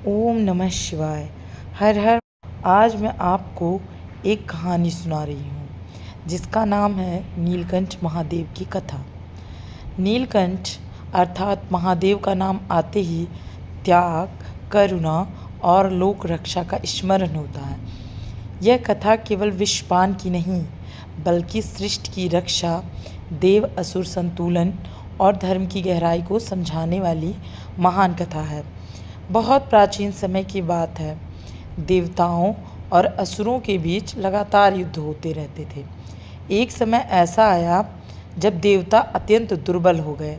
ओम नमः शिवाय। हर हर। आज मैं आपको एक कहानी सुना रही हूँ जिसका नाम है नीलकंठ महादेव की कथा। नीलकंठ अर्थात महादेव का नाम आते ही त्याग, करुणा और लोक रक्षा का स्मरण होता है। यह कथा केवल विषपान की नहीं बल्कि सृष्टि की रक्षा, देव असुर संतुलन और धर्म की गहराई को समझाने वाली महान कथा है। बहुत प्राचीन समय की बात है। देवताओं और असुरों के बीच लगातार युद्ध होते रहते थे। एक समय ऐसा आया जब देवता अत्यंत दुर्बल हो गए।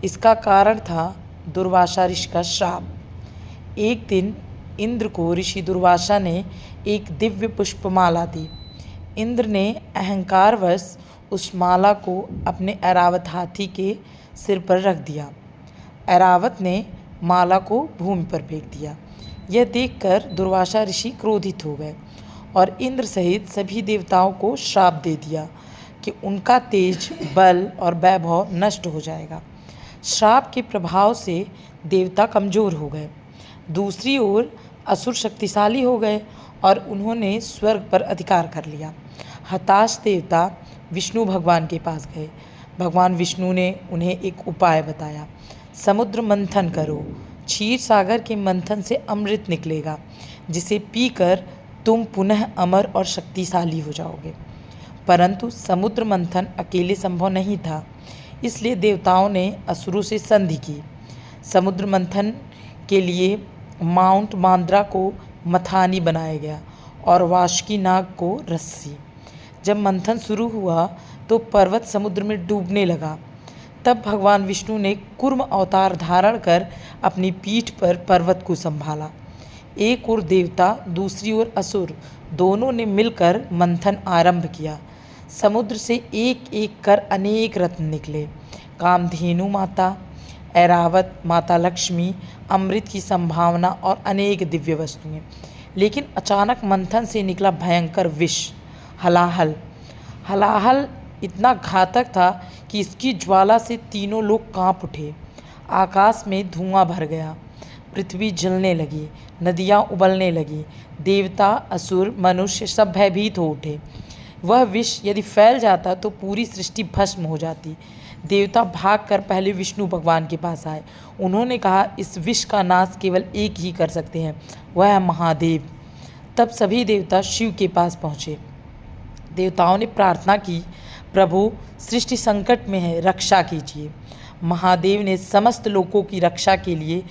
इसका कारण था दुर्वासा ऋषि का श्राप। एक दिन इंद्र को ऋषि दुर्वासा ने एक दिव्य पुष्पमाला दी। इंद्र ने अहंकारवश उस माला को अपने ऐरावत हाथी के सिर पर रख दिया। ऐरावत ने माला को भूमि पर फेंक दिया। यह देखकर दुर्वासा ऋषि क्रोधित हो गए और इंद्र सहित सभी देवताओं को श्राप दे दिया कि उनका तेज, बल और वैभव नष्ट हो जाएगा। श्राप के प्रभाव से देवता कमजोर हो गए। दूसरी ओर असुर शक्तिशाली हो गए और उन्होंने स्वर्ग पर अधिकार कर लिया। हताश देवता विष्णु भगवान के पास गए। भगवान विष्णु ने उन्हें एक उपाय बताया। समुद्र मंथन करो। क्षीर सागर के मंथन से अमृत निकलेगा जिसे पीकर तुम पुनः अमर और शक्तिशाली हो जाओगे। परंतु समुद्र मंथन अकेले संभव नहीं था, इसलिए देवताओं ने असुरों से संधि की। समुद्र मंथन के लिए माउंट मांद्रा को मथानी बनाया गया और वासुकी नाग को रस्सी। जब मंथन शुरू हुआ तो पर्वत समुद्र में डूबने लगा। तब भगवान विष्णु ने कूर्म अवतार धारण कर अपनी पीठ पर पर्वत को संभाला। एक ओर देवता, दूसरी ओर असुर, दोनों ने मिलकर मंथन आरंभ किया। समुद्र से एक एक कर अनेक रत्न निकले। कामधेनु माता, ऐरावत, माता लक्ष्मी, अमृत की संभावना और अनेक दिव्य वस्तुएं। लेकिन अचानक मंथन से निकला भयंकर विष, हलाहल। हलाहल इतना घातक था कि इसकी ज्वाला से तीनों लोग कांप उठे। आकाश में धुआं भर गया, पृथ्वी जलने लगी, नदियाँ उबलने लगी। देवता, असुर, मनुष्य सब भयभीत हो उठे। वह विष यदि फैल जाता तो पूरी सृष्टि भस्म हो जाती। देवता भागकर पहले विष्णु भगवान के पास आए। उन्होंने कहा, इस विष का नाश केवल एक ही कर सकते हैं, वह है महादेव। तब सभी देवता शिव के पास पहुँचे। देवताओं ने प्रार्थना की, प्रभु सृष्टि संकट में है, रक्षा कीजिए। महादेव ने समस्त लोकों की रक्षा के लिए